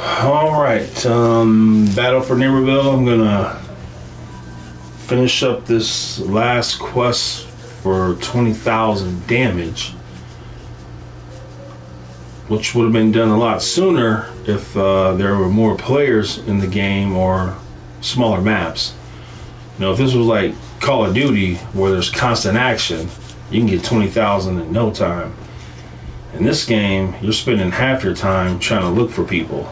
Alright, Battle for Neighborville. I'm gonna finish up this last quest for 20,000 damage, which would have been done a lot sooner if there were more players in the game or smaller maps. You know, if this was like Call of Duty where there's constant action, you can get 20,000 in no time. In this game, you're spending half your time trying to look for people.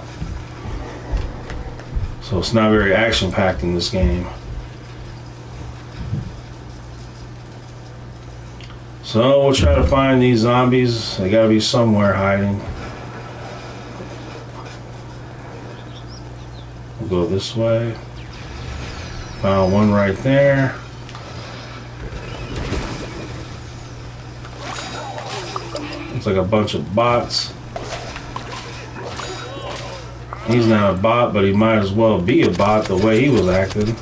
So it's not very action-packed in this game. So we'll try to find these zombies. They gotta be somewhere hiding. We'll go this way. Found one right there. Looks like a bunch of bots. He's not a bot, but he might as well be a bot the way he was acting.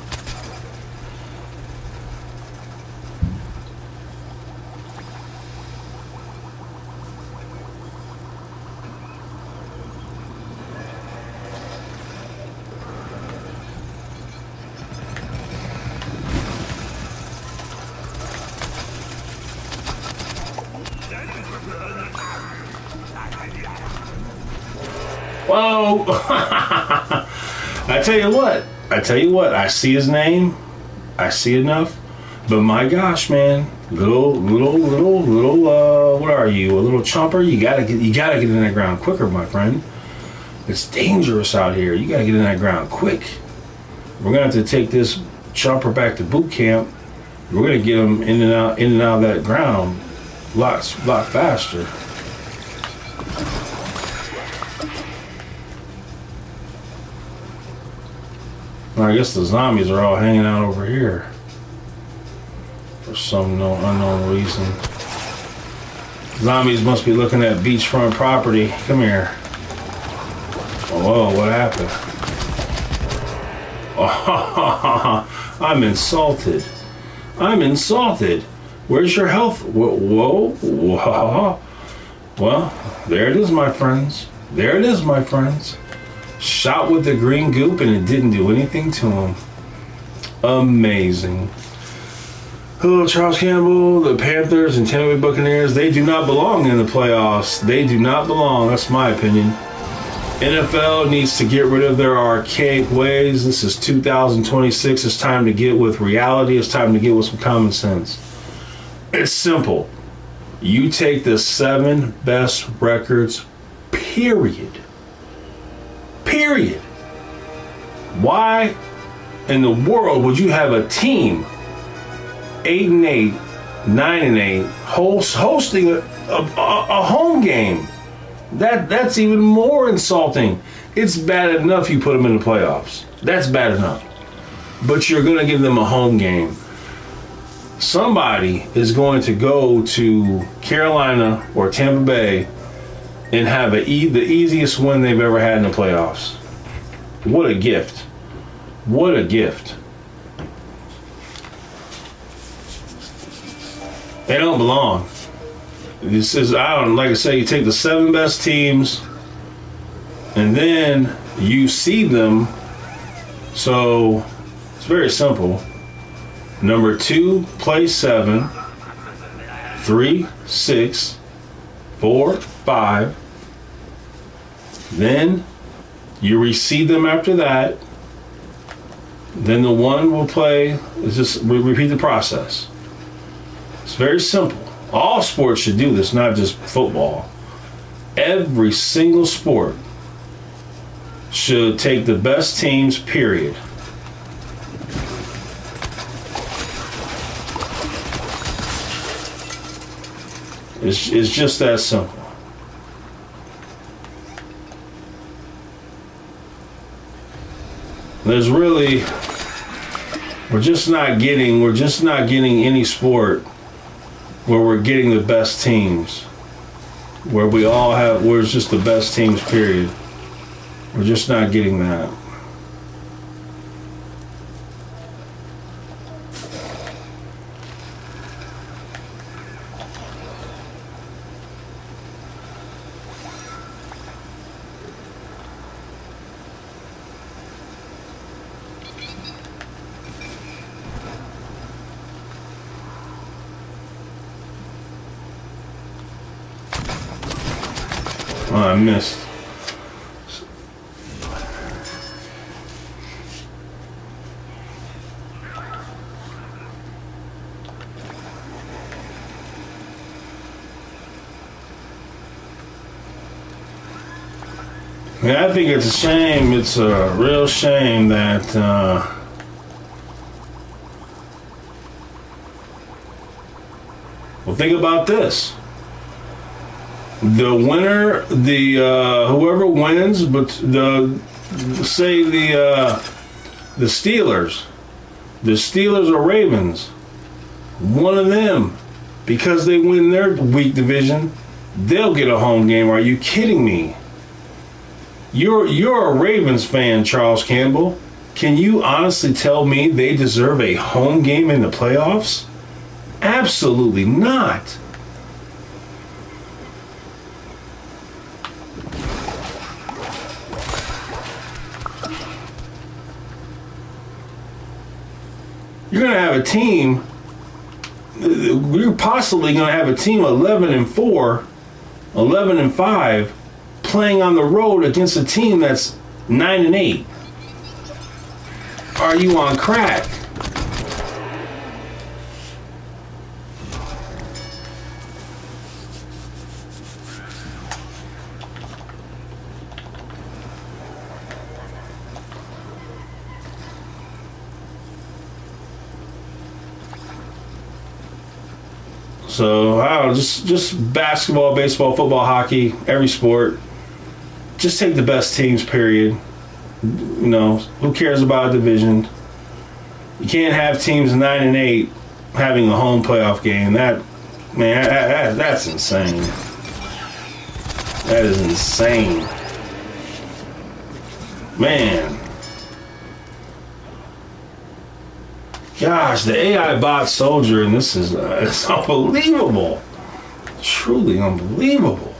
Whoa! I tell you what, I see his name, I see enough, but my gosh, man, little, what are you, a little chomper? You gotta get in that ground quicker, my friend. It's dangerous out here. You gotta get in that ground quick. We're gonna have to take this chomper back to boot camp. We're gonna get him in and out of that ground a lot faster. I guess the zombies are all hanging out over here for some unknown reason. Zombies must be looking at beachfront property. Come here. Oh, whoa, what happened? Oh, I'm insulted. I'm insulted. Where's your health? Whoa. Well, there it is, my friends. There it is, my friends. Shot with the green goop and it didn't do anything to him. Amazing. Hello, Charles Campbell. The Panthers and Tampa Bay Buccaneers, they do not belong in the playoffs. They do not belong. That's my opinion. NFL needs to get rid of their archaic ways. This is 2026. It's time to get with reality. It's time to get with some common sense. It's simple. You take the 7 best records, period. Period. Why in the world would you have a team 8-8, 9-8 hosting a home game? That's even more insulting. It's bad enough you put them in the playoffs. That's bad enough. But you're going to give them a home game. Somebody is going to go to Carolina or Tampa Bay and have the easiest win they've ever had in the playoffs. What a gift. What a gift. They don't belong. This is, like I say, you take the 7 best teams and then you seed them. So it's very simple. Number 2 plays 7, 3, 6, 4, 5. Then you reseed them after that. Then the 1 will play. It's just repeat the process. It's very simple. All sports should do this, not just football. Every single sport should take the best teams, period. It's just that simple. There's really, we're just not getting any sport where we're getting the best teams, where it's just the best teams, period. We're just not getting that. Oh, I missed. Yeah, I think it's a shame. It's a real shame that well, think about this. The winner, whoever wins, but the Steelers, or Ravens, one of them, because they win their weak division, they'll get a home game. Are you kidding me? You're a Ravens fan, Charles Campbell. Can you honestly tell me they deserve a home game in the playoffs? Absolutely not. You're going to have a team, you're possibly going to have a team 11-4, 11-5, playing on the road against a team that's 9-8. Are you on crack? So I don't know, just basketball, baseball, football, hockey, every sport. Just take the best teams, period. You know, who cares about a division? You can't have teams 9-8 having a home playoff game. That's insane. That is insane. Man. Gosh, the AI bot soldier, and this is it's unbelievable. Truly unbelievable.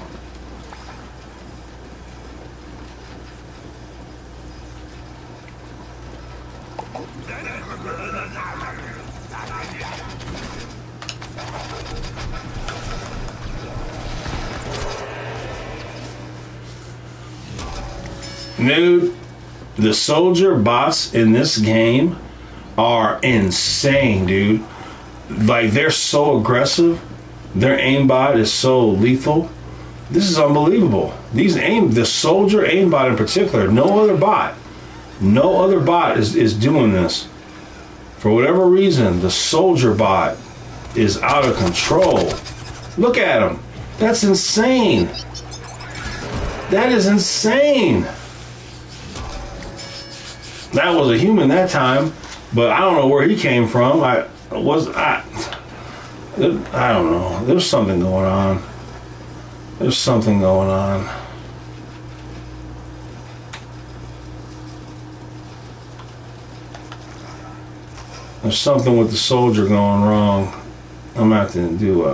Dude, the soldier bots in this game are insane, dude. Like, they're so aggressive. Their aimbot is so lethal. This is unbelievable. The soldier aimbot in particular, no other bot is doing this. For whatever reason, the soldier bot is out of control. Look at him. That's insane. That is insane. That was a human that time. But I don't know where he came from. I don't know. There's something going on. There's something going on. There's something with the soldier going wrong. I'm gonna have to do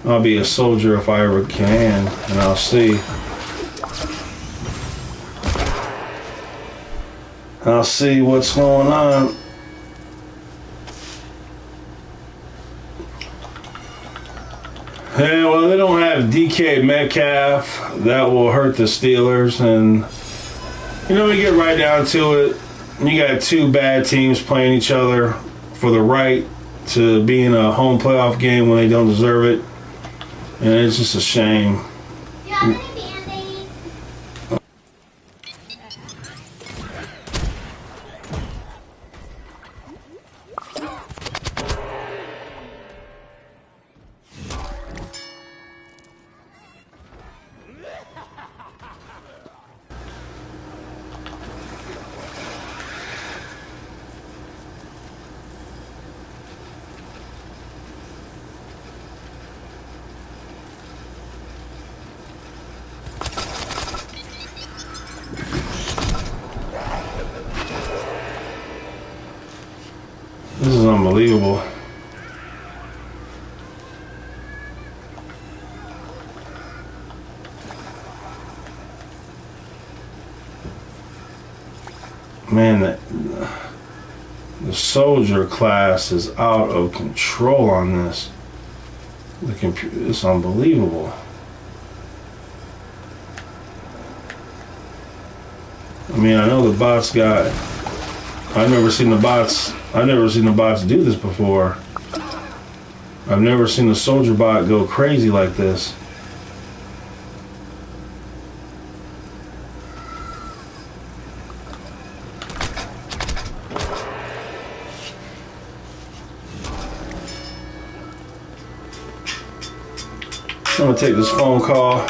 I'll be a soldier if I ever can, and I'll see. I'll see what's going on. Yeah, well, they don't have DK Metcalf. That will hurt the Steelers. And, you know, we get right down to it. You got two bad teams playing each other for the right to be in a home playoff game when they don't deserve it. And it's just a shame. This is unbelievable. Man, the soldier class is out of control on this. The computer, it's unbelievable. I mean, I know the bots got. I've never seen the bots do this before. I've never seen the soldier bot go crazy like this. I'm gonna take this phone call.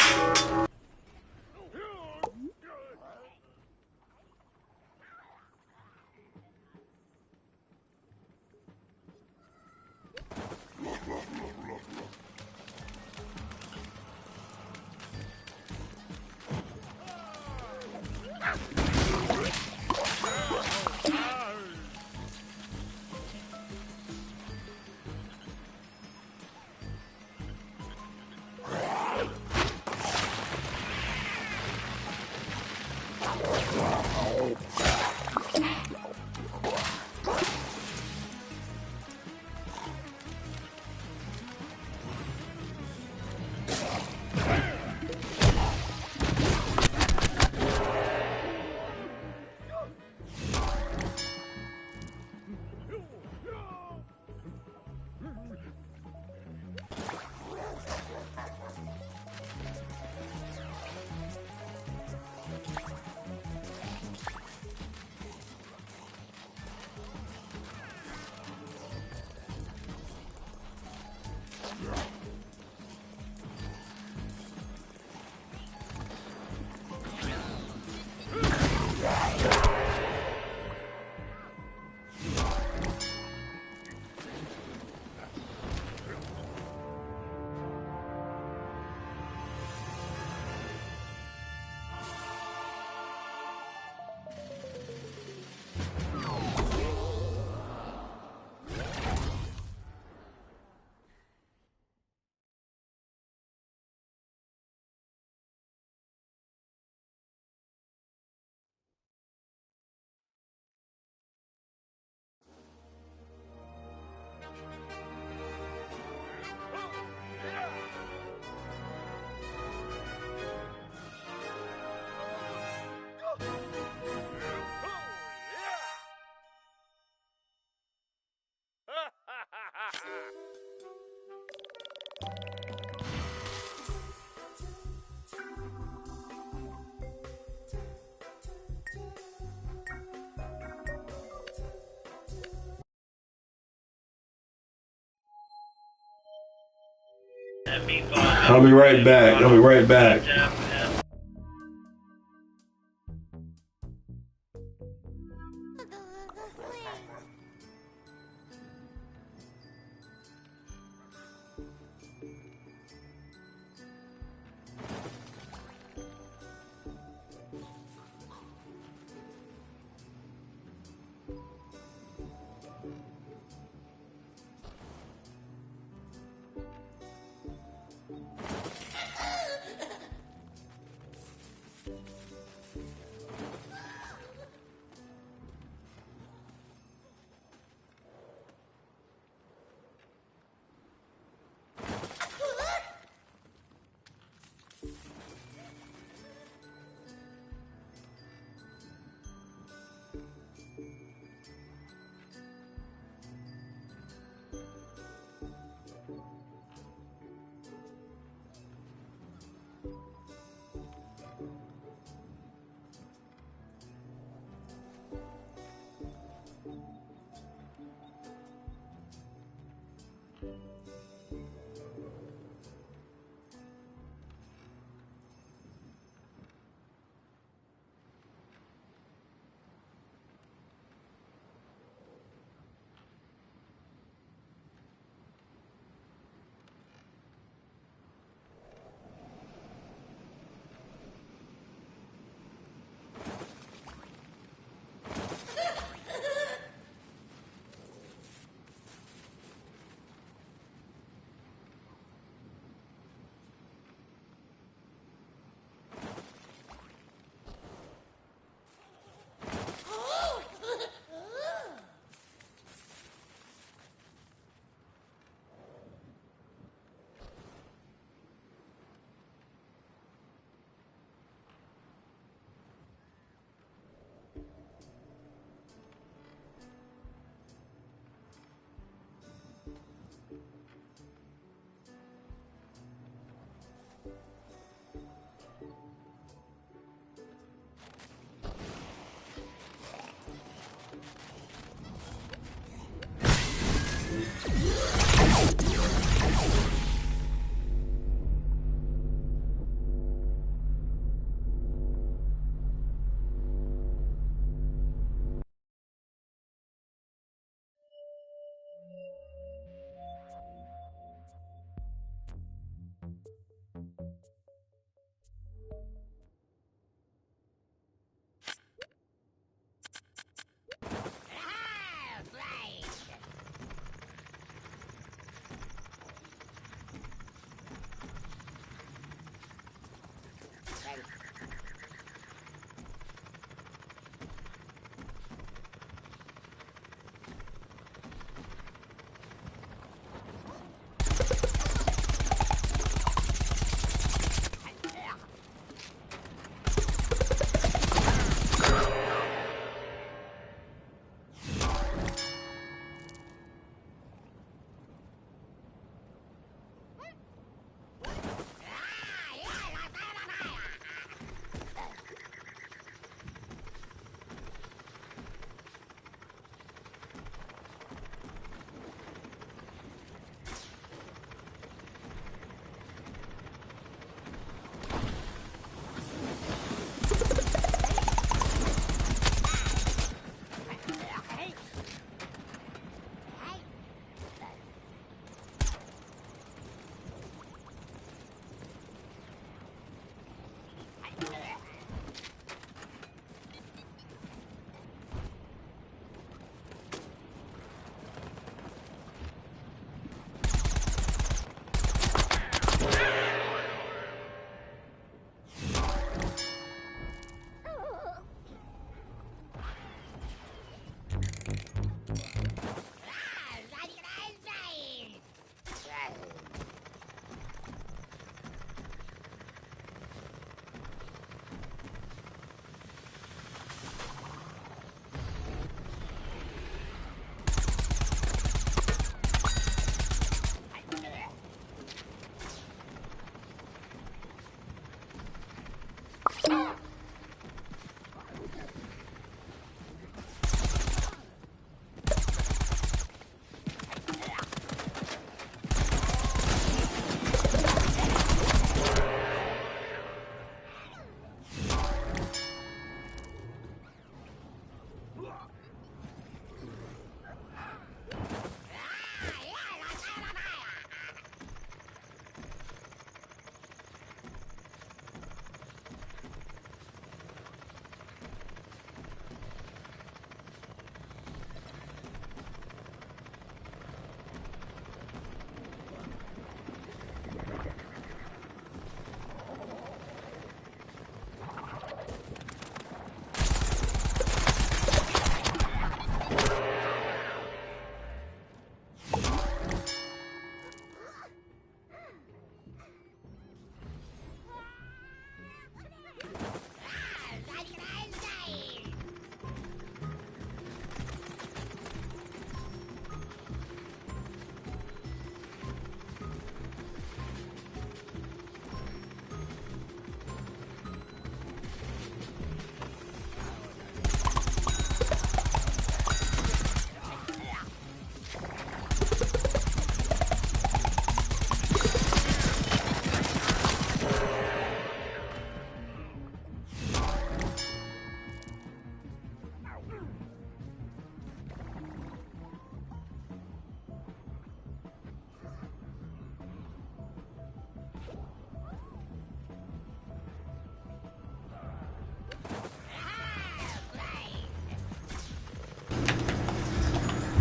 I'll be right back. I'll be right back.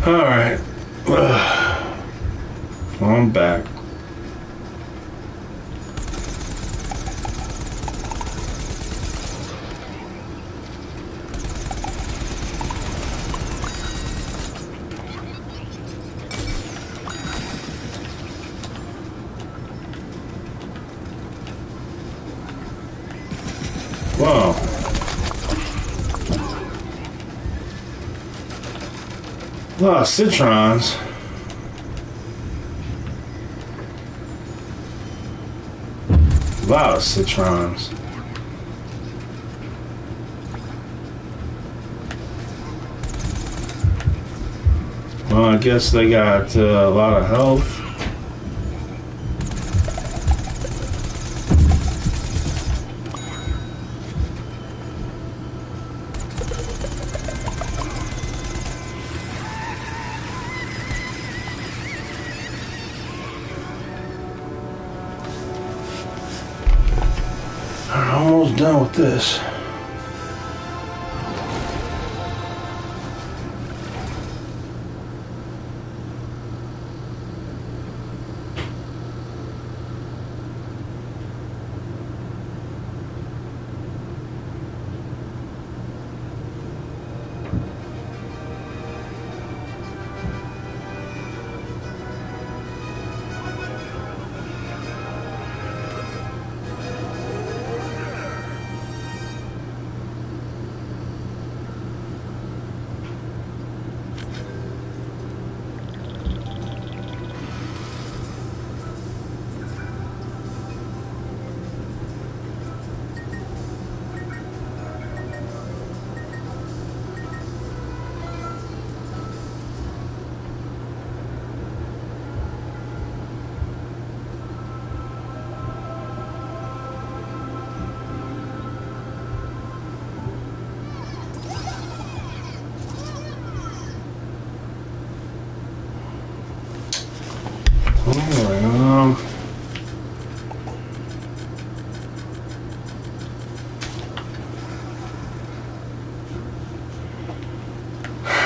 Alright. I'm back. Wow. A lot of citrons. A lot of citrons. Well, I guess they got a lot of health. Almost done with this.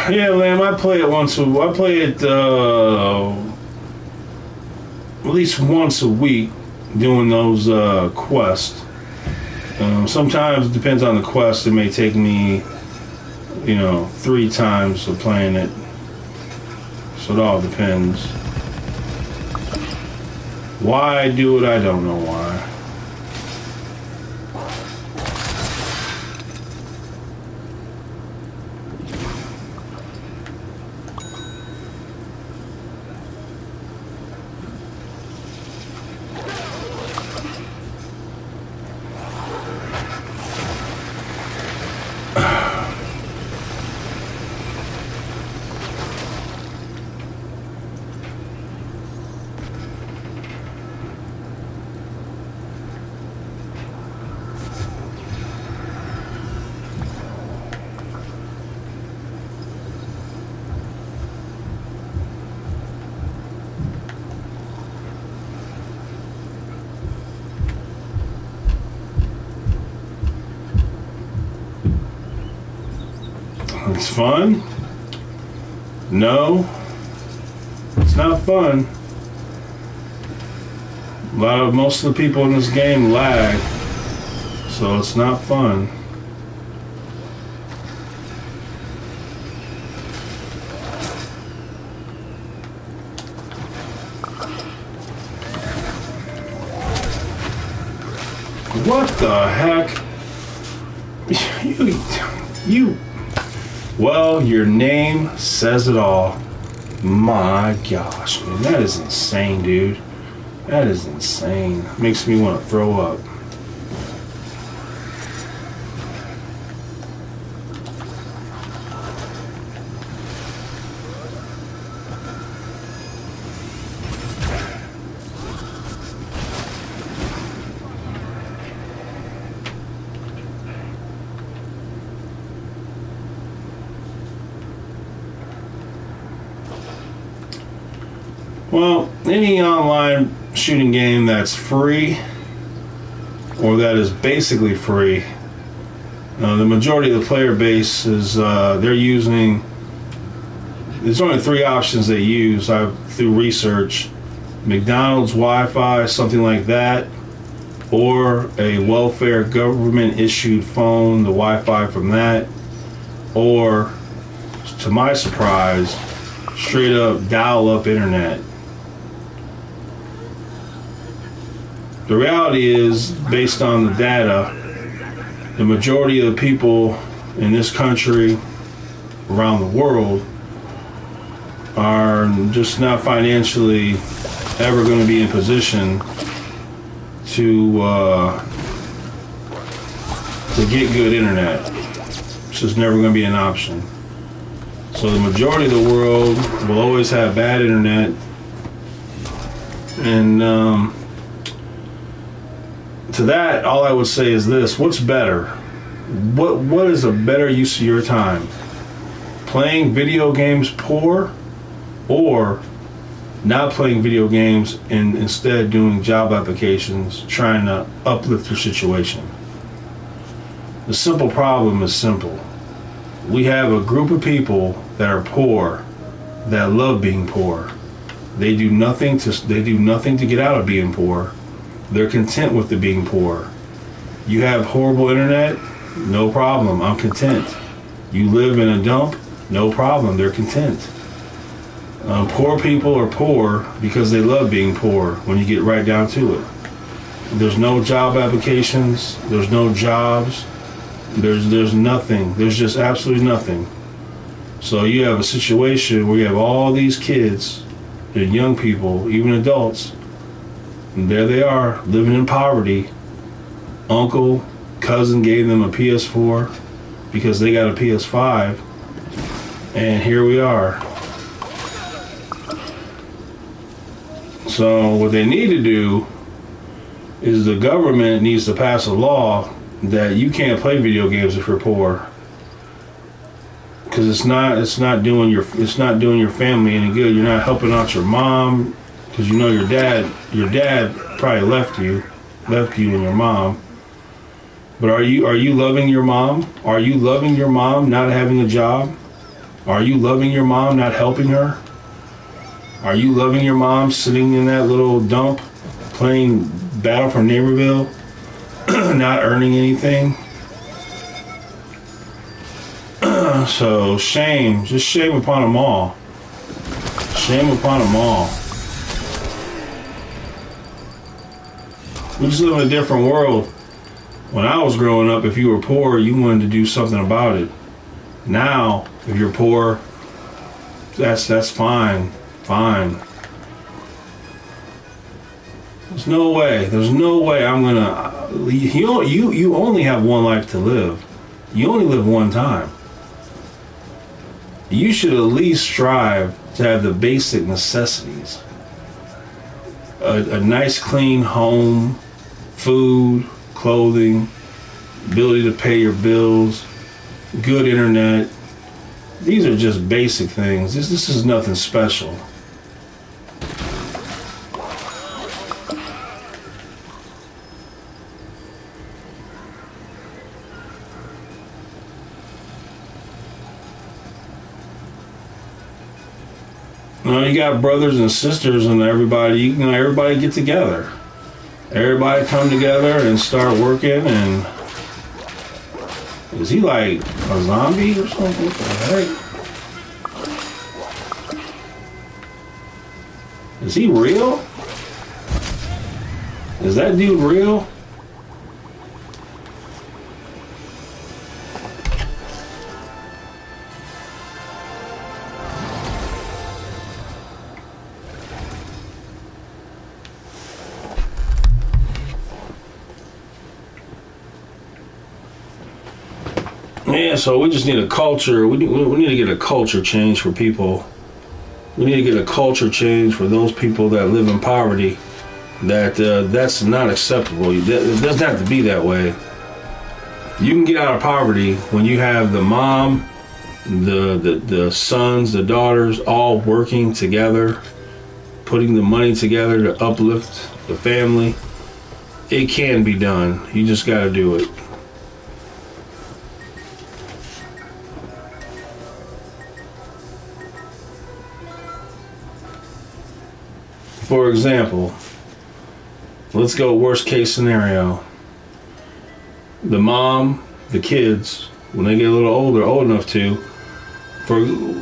Yeah, man, I play it I play it at least once a week, doing those quests. Sometimes it depends on the quest. It may take me, 3 times of playing it. So it all depends. Why I do it, I don't know why. It's fun? No, it's not fun. Most of the people in this game lag, so it's not fun. What the heck? You. Well, your name says it all. My gosh, man, that is insane, dude. That is insane. Makes me want to throw up. Well, any online shooting game that's free, or that is basically free, the majority of the player base is they're using there's only three options they use through research: McDonald's Wi-Fi, something like that, or a welfare government issued phone, the Wi-Fi from that, or, to my surprise, straight up dial-up internet. The reality is, based on the data, the majority of the people in this country, around the world, are just not financially ever going to be in position to get good internet. It's just never going to be an option. So the majority of the world will always have bad internet, and to that, all I would say is this: what's better? What is a better use of your time? Playing video games poor, or not playing video games and instead doing job applications, trying to uplift your situation? The simple problem is simple. We have a group of people that are poor, that love being poor. They do nothing to get out of being poor. They're content with the being poor. You have horrible internet? No problem. I'm content. You live in a dump? No problem. They're content. Poor people are poor because they love being poor when you get right down to it. There's no job applications. There's no jobs. There's nothing. There's just absolutely nothing. So you have a situation where you have all these kids and young people, even adults, and there they are, living in poverty. Uncle, cousin gave them a PS4 because they got a PS5. And here we are. So what they need to do is the government needs to pass a law that you can't play video games if you're poor. Because it's not doing your family any good. You're not helping out your mom, because you know your dad probably left you and your mom. But are you loving your mom? Are you loving your mom not having a job? Are you loving your mom not helping her? Are you loving your mom sitting in that little dump playing Battle for Neighborville, not earning anything? So shame, just shame upon them all. Shame upon them all. We just live in a different world. When I was growing up, if you were poor, you wanted to do something about it. Now, if you're poor, that's fine. Fine. There's no way I'm gonna. You only have one life to live. You only live one time. You should at least strive to have the basic necessities. A nice clean home, food, clothing, ability to pay your bills, good internet. These are just basic things. This is nothing special. You got brothers and sisters and everybody get together. Everybody come together and start working. And is he like a zombie or something? What the heck? Is he real? Is that dude real? Yeah, so we just need a culture. We need to get a culture change for people. We need to get a culture change for those people that live in poverty. That's not acceptable. It doesn't have to be that way. You can get out of poverty when you have the mom, the sons, the daughters all working together, putting the money together to uplift the family. It can be done. You just got to do it. For example, let's go worst case scenario. The mom, the kids, when they get a little older, old enough to,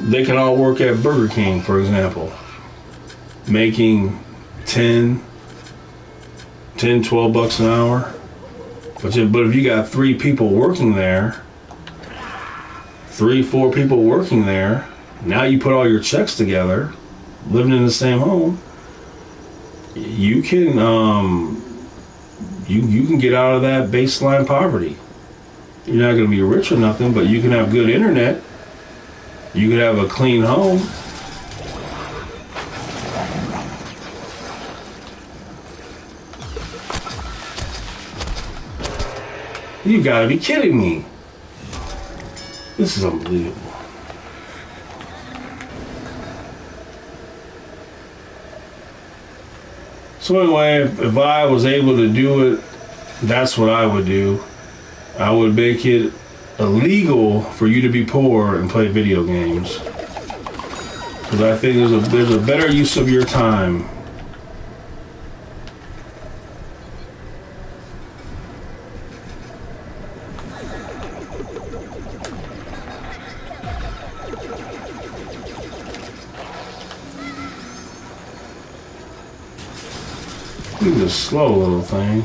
they can all work at Burger King, for example, making 10, 12 bucks an hour. But if you got 3 people working there, 3, 4 people working there, now you put all your checks together, living in the same home, you can you can get out of that baseline poverty. You're not going to be rich or nothing, but you can have good internet. You can have a clean home. You gotta be kidding me. This is unbelievable. So anyway, if I was able to do it, that's what I would do. I would make it illegal for you to be poor and play video games. Because I think there's a better use of your time. Look at this slow little thing.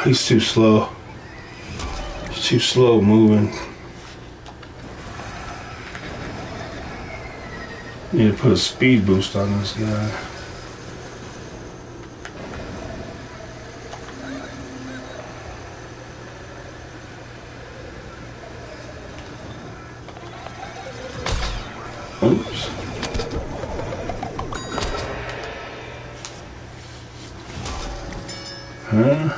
He's too slow. He's too slow moving. Need to put a speed boost on this guy. Oops. Huh?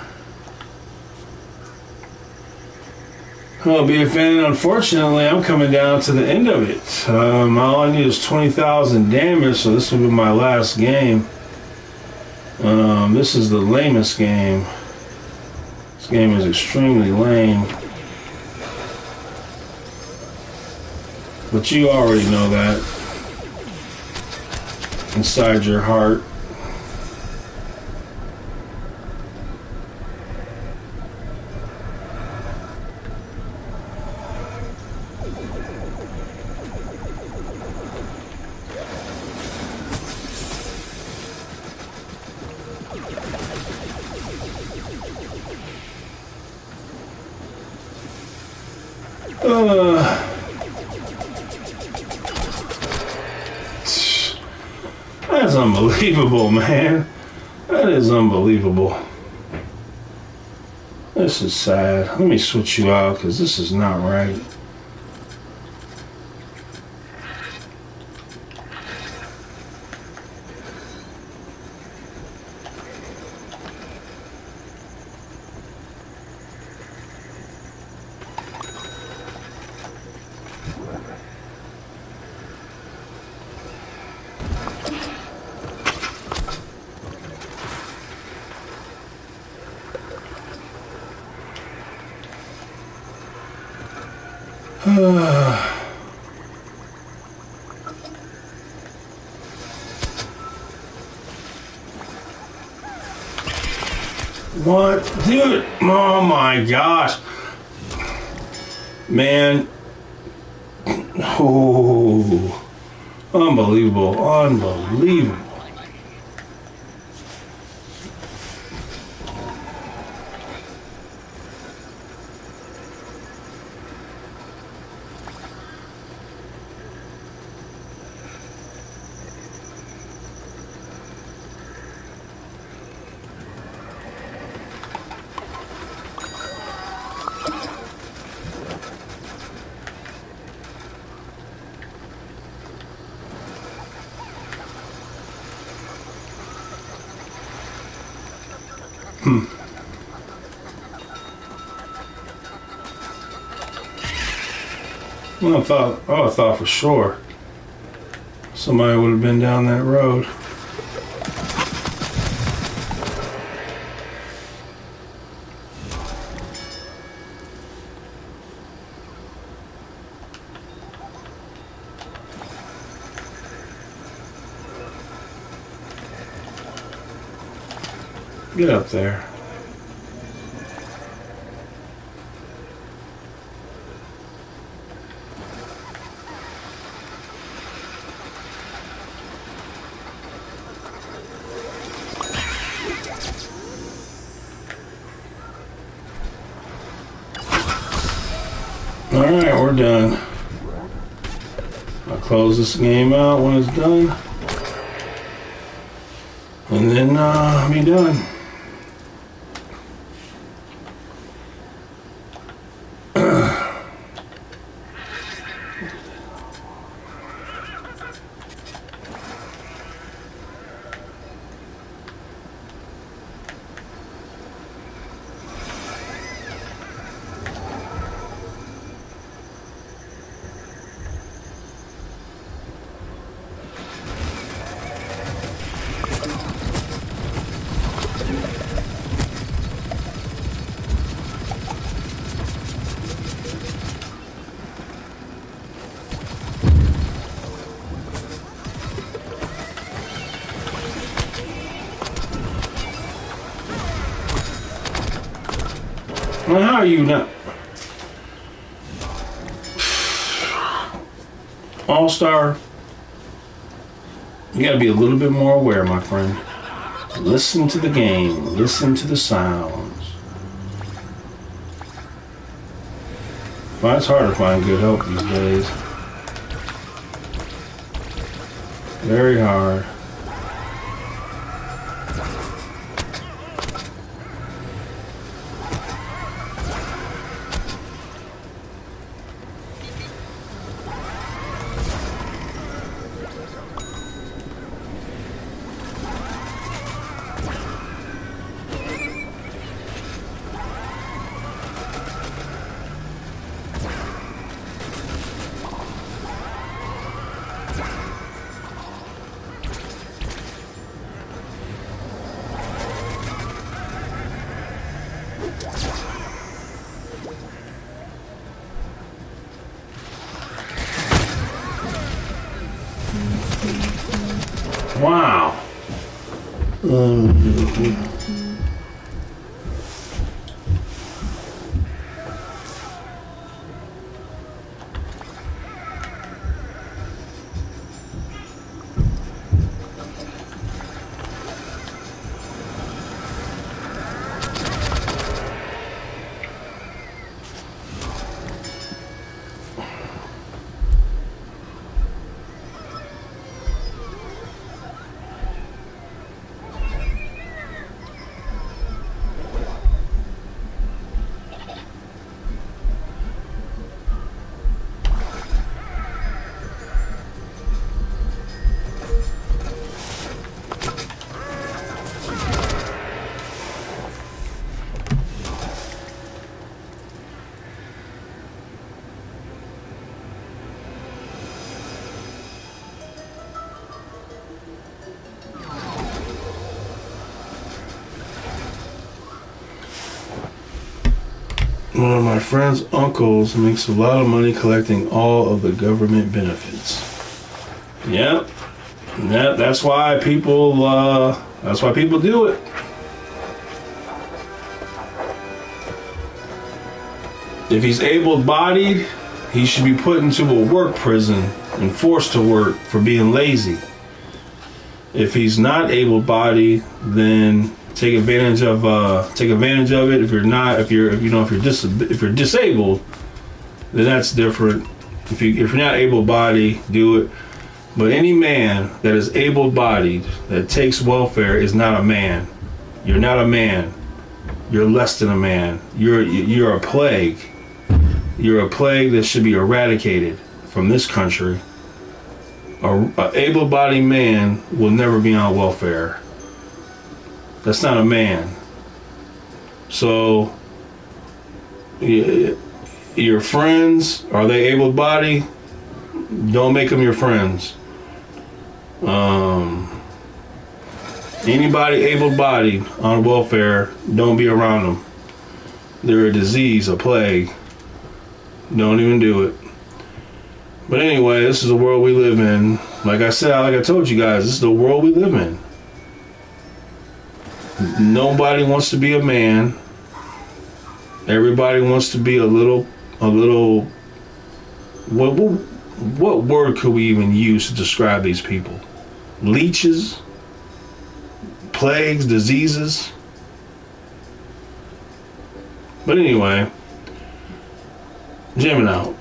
Well, BFN, unfortunately, I'm coming down to the end of it. All I need is 20,000 damage, so this will be my last game. This is the lamest game. This game is extremely lame. But you already know that. Inside your heart. That's unbelievable, man. That is unbelievable. This is sad. Let me switch you out because this is not right. What? Dude, oh my gosh. Man. Oh, unbelievable, unbelievable. Well, I thought for sure somebody would have been down that road. Get up there. Alright, we're done. I'll close this game out when it's done. And then I'll be done. Well, how are you not? All-Star, you gotta be a little bit more aware, my friend. Listen to the game. Listen to the sounds. Well, it's hard to find good help these days. Very hard. Wow. One of my friend's uncles makes a lot of money collecting all of the government benefits. Yep. That's why people do it. If he's able-bodied, he should be put into a work prison and forced to work for being lazy. If he's not able-bodied, then take advantage of it. If you're disabled, then that's different. If you're not able-bodied, do it. But any man that is able-bodied that takes welfare is not a man. You're not a man. You're less than a man. You're a plague. You're a plague that should be eradicated from this country. A able-bodied man will never be on welfare. That's not a man. So, your friends, are they able-bodied? Don't make them your friends. Anybody able-bodied on welfare, don't be around them. They're a disease, a plague. Don't even do it. But anyway, this is the world we live in. Like I told you guys, this is the world we live in. Nobody wants to be a man. Everybody wants to be a little. What word could we even use to describe these people? Leeches, plagues, diseases. But anyway, jamming out.